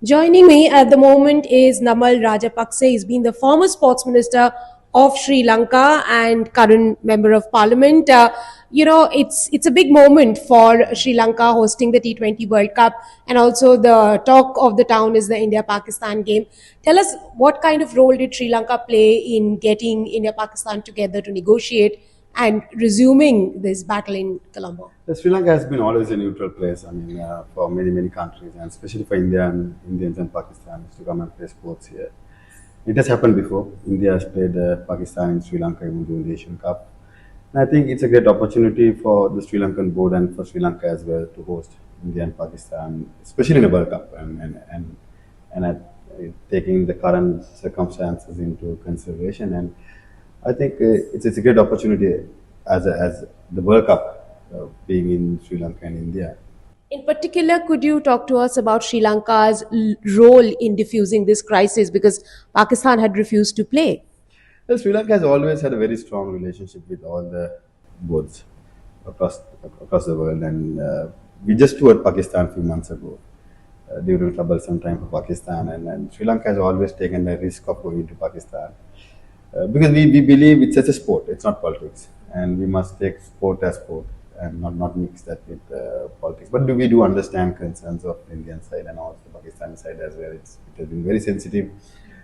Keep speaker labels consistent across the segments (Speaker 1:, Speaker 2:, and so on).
Speaker 1: Joining me at the moment is Namal Rajapaksa. He's been the former Sports Minister of Sri Lanka and current Member of Parliament. It's a big moment for Sri Lanka hosting the T20 World Cup, and also the talk of the town is the India-Pakistan game. Tell us, what kind of role did Sri Lanka play in getting India-Pakistan together to negotiate and resuming this battle in Colombo?
Speaker 2: Sri Lanka has been always a neutral place. For many countries, and especially for Indians and Pakistanis to come and play sports here. It has happened before. India has played Pakistan and Sri Lanka even during the Asian Cup. And I think it's a great opportunity for the Sri Lankan board and for Sri Lanka as well to host India and Pakistan, especially in the World Cup, and taking the current circumstances into consideration. And I think it's a great opportunity as the World Cup being in Sri Lanka and India.
Speaker 1: In particular, could you talk to us about Sri Lanka's role in diffusing this crisis, because Pakistan had refused to play?
Speaker 2: Well, Sri Lanka has always had a very strong relationship with all the boards across across the world, and we just toured Pakistan a few months ago during troublesome time for Pakistan, and Sri Lanka has always taken the risk of going to Pakistan because we believe it's such a sport, it's not politics, and we must take sport as sport and not mix that with politics. But we do understand concerns of the Indian side and also the Pakistani side as well. It has been very sensitive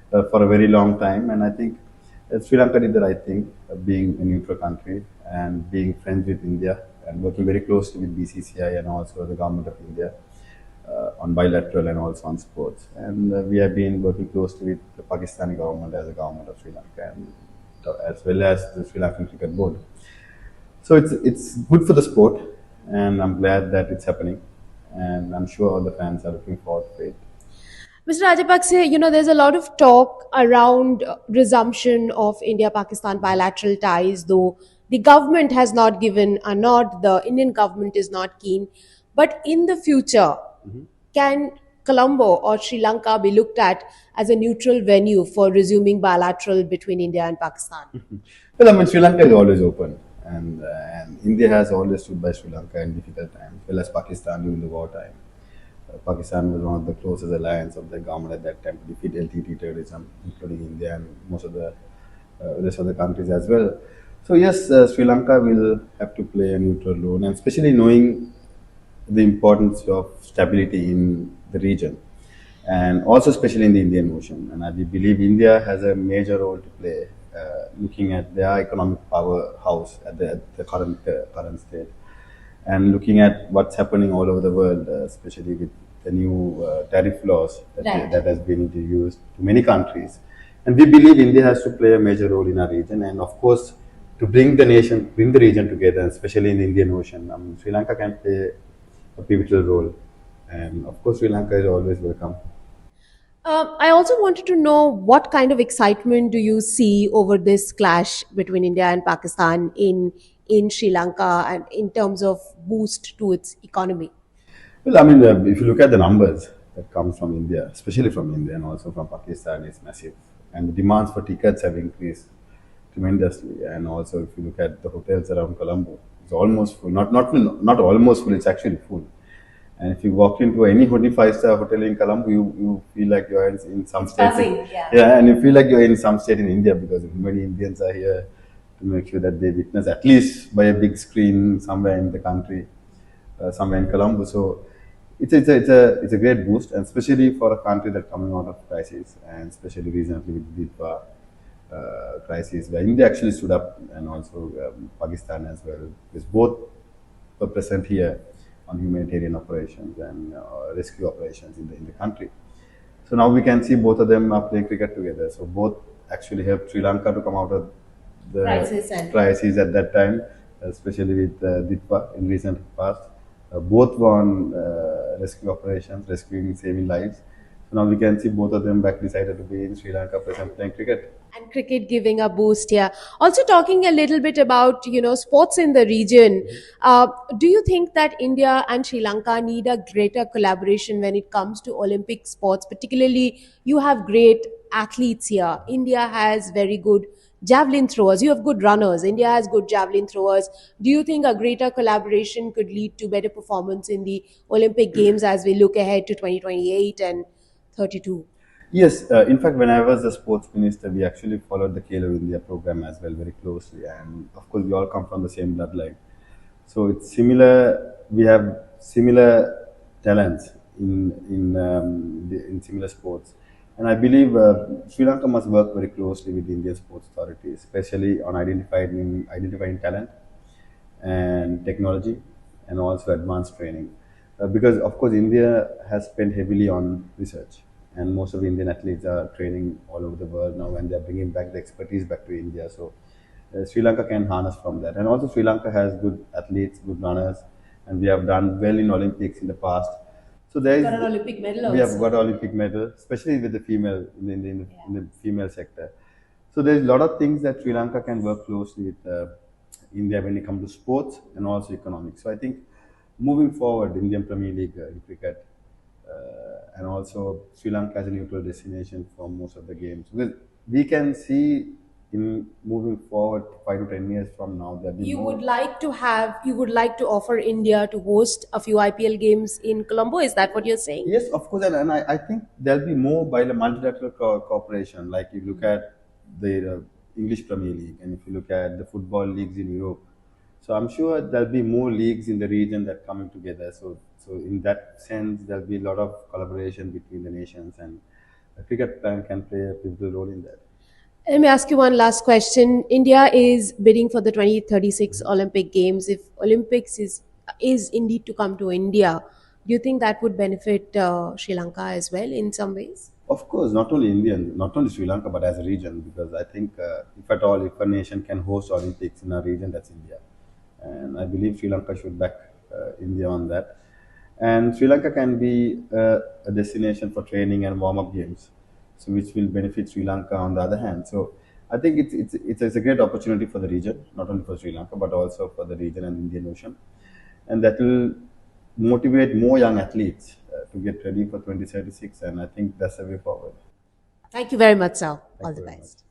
Speaker 2: for a very long time, and I think Sri Lanka did the right thing, being a neutral country and being friends with India and working very closely with BCCI and also the government of India on bilateral and also on sports. And we have been working closely with the Pakistani government as a government of Sri Lanka, and as well as the Sri Lankan Cricket Board. So it's good for the sport, and I'm glad that it's happening, and I'm sure all the fans are looking forward to it.
Speaker 1: Mr. Rajapaksa, there's a lot of talk around resumption of India-Pakistan bilateral ties, though the government has not given a nod, the Indian government is not keen. But in the future, can Colombo or Sri Lanka be looked at as a neutral venue for resuming bilateral between India and Pakistan?
Speaker 2: Well, Sri Lanka is always open, and India has always stood by Sri Lanka in difficult times, as well as Pakistan during the wartime. Pakistan was one of the closest alliance of the government at that time to defeat LTT terrorism, including India and most of the rest of the countries as well. So yes, Sri Lanka will have to play a neutral role, and especially knowing the importance of stability in the region, and also especially in the Indian Ocean. And I believe India has a major role to play, looking at their economic powerhouse at the current state, and looking at what's happening all over the world, especially with the new tariff laws that has been introduced to many countries. And we believe India has to play a major role in our region, and of course, to bring the region together, especially in the Indian Ocean. Sri Lanka can play a pivotal role, and of course, Sri Lanka is always welcome.
Speaker 1: I also wanted to know, what kind of excitement do you see over this clash between India and Pakistan in Sri Lanka, and in terms of boost to its economy?
Speaker 2: Well, if you look at the numbers that comes from India, especially from India and also from Pakistan, it's massive, and the demands for tickets have increased tremendously. And also, if you look at the hotels around Colombo, it's almost full. Not almost full. It's actually full. And if you walk into any 5-star hotel in Colombo, you feel like you're in some state. Yeah, and you feel like you're in some state in India, because many Indians are here to make sure that they witness at least by a big screen somewhere in the country, somewhere in Colombo. So it's a great boost, and especially for a country that's coming out of crisis, and especially recently with the crisis, where India actually stood up, and also Pakistan as well, because both were present here on humanitarian operations and rescue operations in the country. So now we can see both of them are playing cricket together. So both actually helped Sri Lanka to come out of the crisis at that time, especially with Ditpa in recent past. Both were on rescue operations, saving lives. So now we can see both of them back decided to be in Sri Lanka present playing cricket.
Speaker 1: And cricket giving a boost here. Also, talking a little bit about sports in the region, do you think that India and Sri Lanka need a greater collaboration when it comes to Olympic sports? Particularly, you have great athletes here. India has very good javelin throwers. You have good runners. India has good javelin throwers. Do you think a greater collaboration could lead to better performance in the Olympic Games as we look ahead to 2028 and 32.
Speaker 2: Yes, in fact, when I was the sports minister, we actually followed the Khelo India program as well very closely, and of course, we all come from the same bloodline. So it's similar. We have similar talents in similar sports, and I believe Sri Lanka must work very closely with the Indian sports authorities, especially on identifying talent and technology and also advanced training. Because of course India has spent heavily on research, and most of the Indian athletes are training all over the world now, and they're bringing back the expertise back to India. So Sri Lanka can harness from that, and also Sri Lanka has good athletes, good runners, and we have done well in Olympics in the past. So there
Speaker 1: Got an
Speaker 2: is
Speaker 1: Olympic medal
Speaker 2: we have
Speaker 1: also.
Speaker 2: got Olympic medal, especially with the female in the female sector. So there's a lot of things that Sri Lanka can work closely with India when it comes to sports and also economics. So I think moving forward, Indian Premier League in cricket and also Sri Lanka as a neutral destination for most of the games. Because we can see in moving forward 5 to 10 years from now, there'll be more.
Speaker 1: You would like to offer India to host a few IPL games in Colombo. Is that what you're saying?
Speaker 2: Yes, of course, and I think there'll be more by the multilateral cooperation. Like you look at the English Premier League, and if you look at the football leagues in Europe, so I'm sure there'll be more leagues in the region that coming together. So in that sense, there'll be a lot of collaboration between the nations, and cricket can play a pivotal role in that.
Speaker 1: Let me ask you one last question. India is bidding for the 2036 Olympic Games. If Olympics is indeed to come to India, do you think that would benefit Sri Lanka as well in some ways?
Speaker 2: Of course, not only Indian, not only Sri Lanka, but as a region, because I think if at all, if a nation can host Olympics in a region, that's India. And I believe Sri Lanka should back India on that. And Sri Lanka can be a destination for training and warm-up games, so which will benefit Sri Lanka on the other hand. So I think it's a great opportunity for the region, not only for Sri Lanka, but also for the region and Indian Ocean, and that will motivate more young athletes to get ready for 2036. And I think that's the way forward.
Speaker 1: Thank you very much, sir.
Speaker 2: Thank
Speaker 1: All
Speaker 2: you
Speaker 1: the
Speaker 2: very much.
Speaker 1: best.